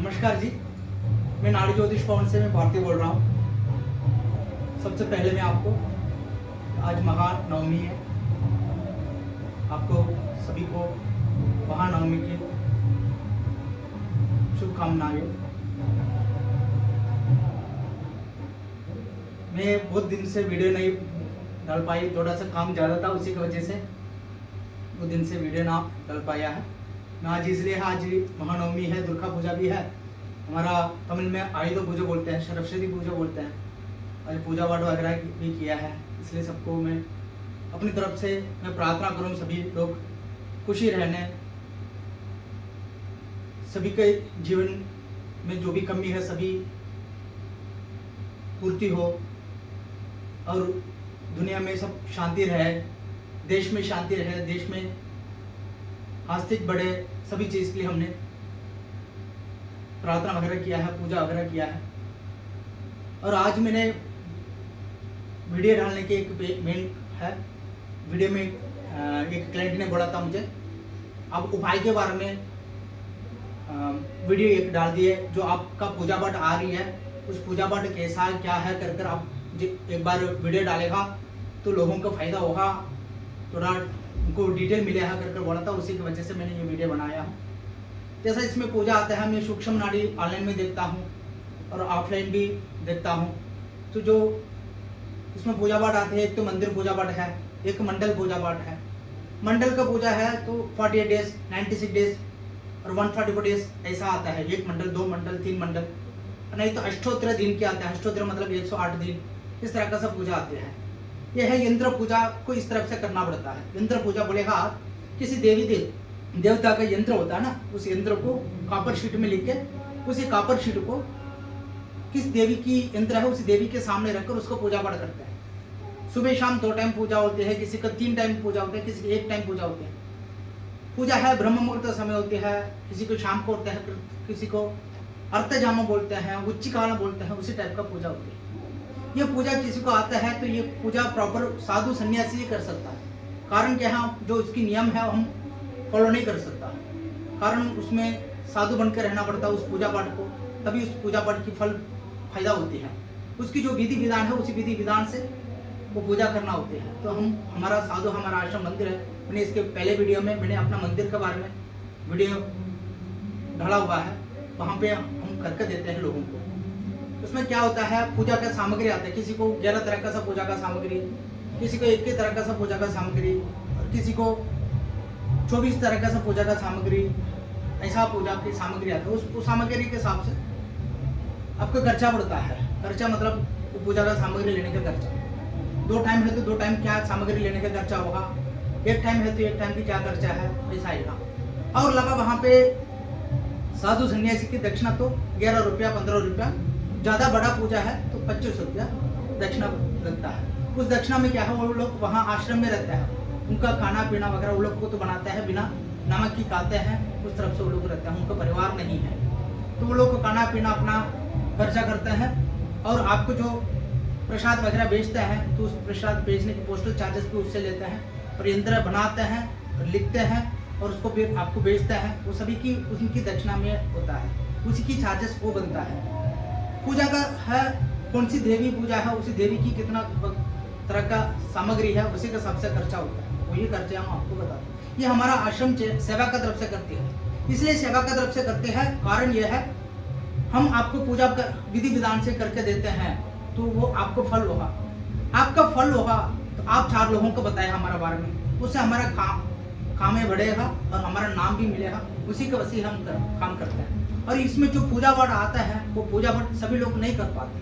नमस्कार जी, मैं नाड़ी ज्योतिष भवन से मैं भारती बोल रहा हूँ। सबसे पहले मैं आपको आज महानवमी है, आपको सभी को महानवमी की शुभकामनाएं। मैं बहुत दिन से वीडियो नहीं डाल पाई, थोड़ा सा काम ज़्यादा था, उसी की वजह से वो दिन से वीडियो ना डाल पाया है। मैं आज इसलिए आज महानवमी है, दुर्गा पूजा भी है, हमारा तमिल में आयुध पूजा बोलते हैं, सरस्वती पूजा बोलते हैं। आज पूजा पाठ वगैरह भी किया है, इसलिए सबको मैं अपनी तरफ से मैं प्रार्थना करूं सभी लोग खुशी रहने, सभी के जीवन में जो भी कमी है सभी पूर्ति हो और दुनिया में सब शांति रहे, देश में शांति रहे, देश में आस्तिक बढ़े, सभी चीज़ के लिए हमने प्रार्थना वगैरह किया है, पूजा वगैरह किया है। और आज मैंने वीडियो डालने के एक मेन है, वीडियो में एक क्लाइंट ने बोला था मुझे आप उपाय के बारे में वीडियो एक डाल दिए, जो आपका पूजा पाठ आ रही है उस पूजा पाठ कैसा क्या है कर आप एक बार वीडियो डालेगा तो लोगों को फायदा होगा, थोड़ा उनको डिटेल मिलेगा कर बोला था, उसी की वजह से मैंने ये वीडियो बनाया हूँ। जैसा इसमें पूजा आता है, मैं सूक्ष्म नाड़ी ऑनलाइन में देखता हूँ और ऑफलाइन भी देखता हूँ। तो जो इसमें पूजा पाठ आते हैं, एक तो मंदिर पूजा पाठ है, एक मंडल पूजा पाठ है। मंडल का पूजा है तो 48 डेज, 96 डेज और 144 डेज ऐसा आता है, एक मंडल, दो मंडल, तीन मंडल, नहीं तो अष्टोत्तर दिन के आते हैं, अष्टोत्तर मतलब 108 दिन, इस तरह का सब पूजा आते हैं। यह है यंत्र पूजा को इस तरफ से करना पड़ता है। यंत्र पूजा बोलेगा किसी देवता का यंत्र होता है ना, उस यंत्र को कॉपर शीट में लिख के उसी कॉपर शीट को किस देवी की यंत्र है उसी देवी के सामने रखकर उसको पूजा पाठ करते हैं। सुबह शाम 2 टाइम पूजा होते हैं, किसी का 3 टाइम पूजा होते हैं, किसी की 1 टाइम पूजा होते हैं। पूजा है ब्रह्म मुहूर्त समय होती है, किसी को शाम को होते हैं, किसी को अर्धजामा बोलते हैं, उच्चकाल बोलते हैं, उसी टाइप का पूजा होती है। ये पूजा किसी को आता है तो ये पूजा प्रॉपर साधु सन्यासी ही कर सकता है, कारण क्या है जो उसकी नियम है हम फॉलो नहीं कर सकता, कारण उसमें साधु बनकर रहना पड़ता है उस पूजा पाठ को, तभी उस पूजा पाठ की फल फायदा होती है। उसकी जो विधि विधान है उसी विधि विधान से वो पूजा करना होती है। तो हम हमारा साधु हमारा आश्रम मंदिर है, मैंने इसके पहले वीडियो में मैंने अपना मंदिर के बारे में वीडियो डाला हुआ है, वहाँ पे हम करके देते हैं लोगों को। उसमें क्या होता है, पूजा का सामग्री आता है, किसी को 11 तरह का सब पूजा का सामग्री, किसी को 21 तरह का सब पूजा का सामग्री और किसी को 24 तरह का सब पूजा का सामग्री, ऐसा पूजा की सामग्री आता है। उस सामग्री के हिसाब से आपको खर्चा पड़ता है। खर्चा मतलब पूजा का सामग्री लेने का खर्चा, 2 टाइम है तो 2 टाइम क्या सामग्री लेने का खर्चा होगा, 1 टाइम है तो 1 टाइम की क्या खर्चा है, ऐसा आएगा। और लगा वहाँ पे साधु सन्यासी की दक्षिणा तो 11 रुपया 15 रुपया, ज़्यादा बड़ा पूजा है तो 25 रुपया दक्षिणा लगता है। उस दक्षिणा में क्या है, वो लोग वहाँ आश्रम में रहते हैं, उनका खाना पीना वगैरह वो लोग को तो बनाते हैं, बिना नमक की खाते हैं, उस तरफ से वो लोग रहते हैं, उनका परिवार नहीं है, तो वो लोग को खाना पीना अपना खर्चा करते हैं। और आपको जो प्रसाद वगैरह बेचते हैं तो उस प्रसाद बेचने के पोस्टल चार्जेस भी उससे लेते हैं, और यंत्र बनाते हैं और लिखते हैं और उसको फिर आपको बेचते हैं, वो सभी की उनकी दक्षिणा में होता है, उसी की चार्जेस वो बनता है। पूजा का है कौन सी देवी पूजा है, उसी देवी की कितना तरह का सामग्री है, उसी का सबसे खर्चा होता है, वही खर्चे हम आपको बताते हैं। ये हमारा आश्रम सेवा का तरफ से करती है, इसलिए सेवा का तरफ से करते हैं, कारण यह है हम आपको पूजा विधि विधान से करके देते हैं तो वो आपको फल होगा, आपका फल होगा तो आप 4 लोगों को बताएं हमारे बारे में, उससे हमारा काम में बढ़ेगा और हमारा नाम भी मिलेगा, उसी के वसी हम काम करते हैं। और इसमें जो पूजा पाठ आता है वो पूजा पाठ सभी लोग नहीं कर पाते,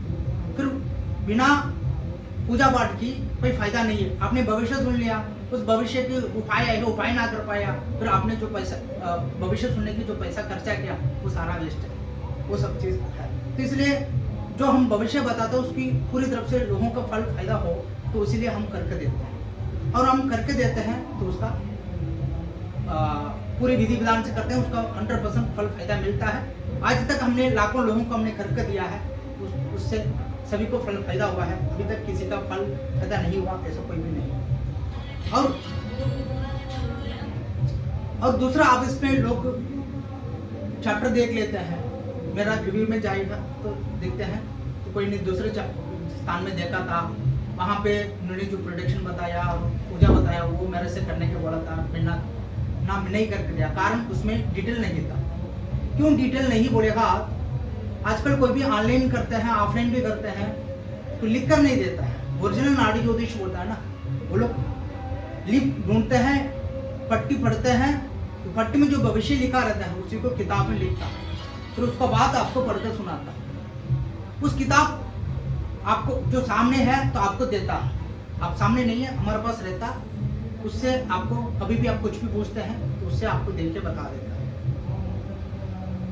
फिर बिना पूजा पाठ की कोई फायदा नहीं है। आपने भविष्य सुन लिया, उस भविष्य के उपाय ना कर पाया, फिर आपने जो पैसा भविष्य सुनने की जो पैसा खर्चा किया वो सारा वेस्ट है, वो सब चीज़ है। तो इसलिए जो हम भविष्य बताते हैं उसकी पूरी तरफ से लोगों का फल फायदा हो, तो इसीलिए हम करके देते हैं, और हम करके देते हैं तो उसका पूरी विधि विधान से करते हैं, उसका 100% फल फायदा मिलता है। आज तक हमने लाखों लोगों को हमने करके दिया है, उससे सभी को फल फायदा हुआ है, अभी तक किसी का फल फायदा नहीं हुआ ऐसा कोई भी नहीं। और दूसरा आप इसमें लोग चैप्टर देख लेते हैं, मेरा रिव्यू में जाएगा तो देखते हैं, तो कोई नहीं दूसरे स्थान में देखा था, वहाँ पे उन्होंने जो प्रोडक्शन बताया और पूजा बताया वो मेरे से करने के बोला था, मैं ना नहीं करके दिया, कारण उसमें डिटेल नहीं था। क्यों डिटेल नहीं बोलेगा? आजकल कोई भी ऑनलाइन करते हैं, ऑफलाइन भी करते हैं, तो लिख कर नहीं देता है। ओरिजिनल नाड़ी ज्योतिष होता है ना, वो लोग लिख ढूंढते हैं, पट्टी पढ़ते हैं, तो पट्टी में जो भविष्य लिखा रहता है उसी को किताब में लिखता है, फिर उसका बाद आपको पढ़कर सुनाता है। उस किताब आपको जो सामने है तो आपको देता है, आप सामने नहीं है, हमारे पास रहता, उससे आपको कभी भी आप कुछ भी पूछते हैं तो उससे आपको देख के बता देता है।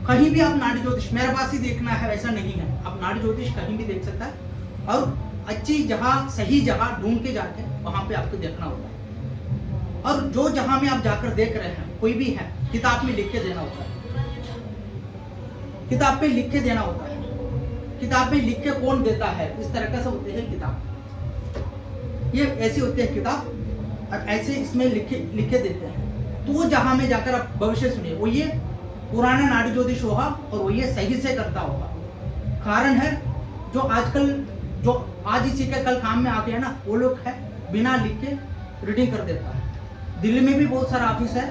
कहीं भी आप नाड़ी ज्योतिष मेरे पास ही देखना है ऐसा नहीं है, आप नाड़ी ज्योतिष कहीं भी देख सकता है, और अच्छी जगह सही जगह ढूंढ के जाके वहां पे आपको देखना होता है। और जो जहां में आप जाकर देख रहे हैं कोई भी है, किताब में लिख के देना होता है, किताब पे लिख के देना होता है। किताब में लिख के कौन देता है? इस तरह से होती है किताब, ये ऐसी होती है किताब, और ऐसे इसमें लिखे देते हैं। तो वो जहां में जाकर आप भविष्य सुनिए, वो ये पुराना नाड़ी ज्योतिष होगा और वो ये सही से करता होगा। कारण है जो आजकल जो आज इसी के कल काम में आ गया ना, वो लोग है बिना लिख के रीडिंग कर देता है। दिल्ली में भी बहुत सारा ऑफिस है,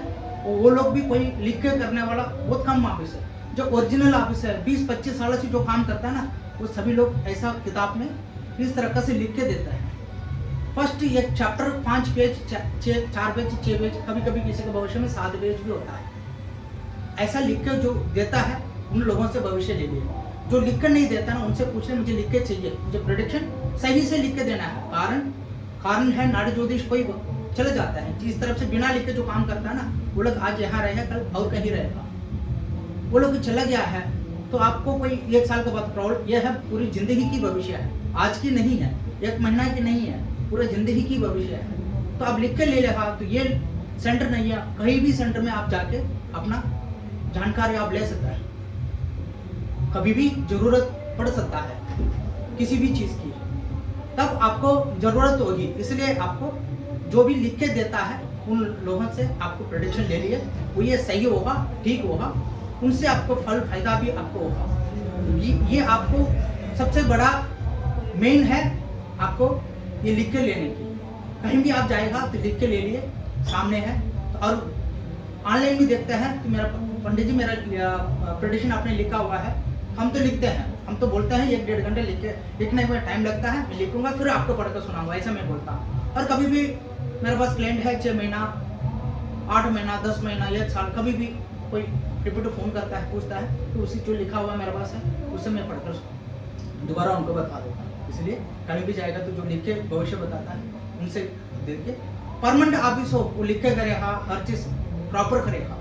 वो लोग भी कोई लिख के करने वाला बहुत कम ऑफिस है। जो ओरिजिनल ऑफिस है 20-25 साल से जो काम करता है ना, वो सभी लोग ऐसा किताब में इस तरह से लिख के देता है। फर्स्ट एक चैप्टर 5 पेज, 4 पेज, 6 पेज, कभी कभी किसी के भविष्य में 7 पेज भी होता है। ऐसा लिख के जो देता है उन लोगों से भविष्य ले लिए। जो लिख कर नहीं देता ना, उनसे पूछे मुझे लिख के चाहिए, मुझे प्रेडिक्शन सही से लिख के देना है। कारण है नाड़ी ज्योतिष कोई चले जाता है, जिस तरफ से बिना लिख के जो काम करता है ना, वो लोग आज यहाँ रहेगा कल और कहीं रहेगा, वो लोग चला गया है। तो आपको कोई 1 साल के बाद प्रॉब्लम, यह है पूरी जिंदगी की भविष्य है, आज की नहीं है, 1 महीना की नहीं है, पूरे जिंदगी की भविष्य है। तो आप लिख के ले लेगा तो ये सेंटर नहीं है, कहीं भी सेंटर में आप जाके अपना जानकारी आप ले सकता है, कभी भी जरूरत पड़ सकता है किसी भी चीज की, तब आपको जरूरत होगी। इसलिए आपको जो भी लिख के देता है उन लोगों से आपको प्रेडिक्शन ले लिए, वो ये सही होगा, ठीक होगा, उनसे आपको फल फायदा भी आपको होगा। ये आपको सबसे बड़ा मेन है, आपको ये लिख के लेने की। कहीं भी आप जाएगा तो लिख के ले लिए, सामने है। तो और ऑनलाइन भी देखते हैं तो मेरा पंडित जी मेरा प्रेडिक्शन आपने लिखा हुआ है, हम तो लिखते हैं, हम तो बोलते हैं 1-1.5 घंटे लिखने में टाइम लगता है, मैं लिखूंगा फिर आपको पढ़कर सुनाऊंगा, ऐसा मैं बोलता हूँ। और कभी भी मेरे पास क्लाइंट है 6 महीना, 8 महीना, 10 महीना, 1 साल, कभी भी कोई रिपीट फोन करता है, पूछता है, तो उसी जो लिखा हुआ मेरे पास है उससे मैं पढ़कर दोबारा उनको बता देता हूँ। इसलिए कहीं भी जाएगा तो जो लिख के भविष्य बताता है उनसे देख के, परमानेंट ऑफिस हो वो लिख के करेगा, हर चीज प्रॉपर करेगा।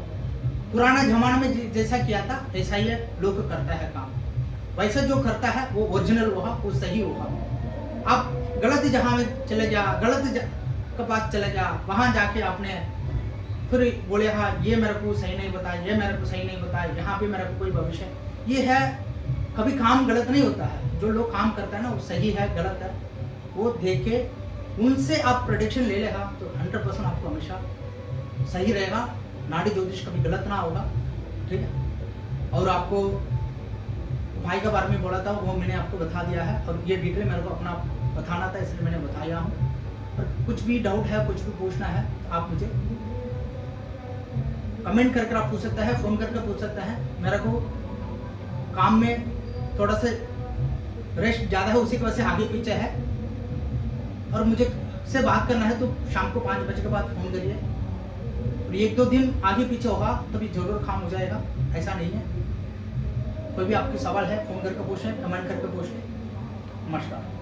पुराना जमाना में जैसा किया था ऐसा ही लोग करता है काम, वैसा जो करता है वो ओरिजिनल होगा, वो सही होगा। आप गलत जगह में चले जा, गलत के पास चले जा, वहां जाके आपने फिर बोले हाँ ये मेरे को सही नहीं बताया, ये मेरे को सही नहीं बताया, यहाँ पे मेरे को कोई भविष्य, ये है कभी काम गलत नहीं होता है। जो लोग काम करता है ना वो सही है गलत है वो देख के उनसे आप प्रेडिक्शन ले लेगा तो 100% आपको हमेशा सही रहेगा। नाड़ी ज्योतिष कभी गलत ना होगा, ठीक है। और आपको भाई के बारे में बोला था वो मैंने आपको बता दिया है, और ये डिटेल मेरे को अपना बताना था इसलिए मैंने बताया हूँ। और कुछ भी डाउट है, कुछ भी पूछना है आप मुझे कमेंट करके आप पूछ सकते हैं, फोन करके पूछ सकते हैं। मेरे को काम में थोड़ा सा रेस्ट ज़्यादा है, उसी की वजह से आगे पीछे है, और मुझे से बात करना है तो शाम को 5 बजे के बाद फोन करिए। और 1-2 दिन आगे पीछे होगा तभी जरूर काम हो जाएगा, ऐसा नहीं है। कोई भी आपके सवाल है फोन करके पूछें, कमेंट करके पूछें। नमस्कार।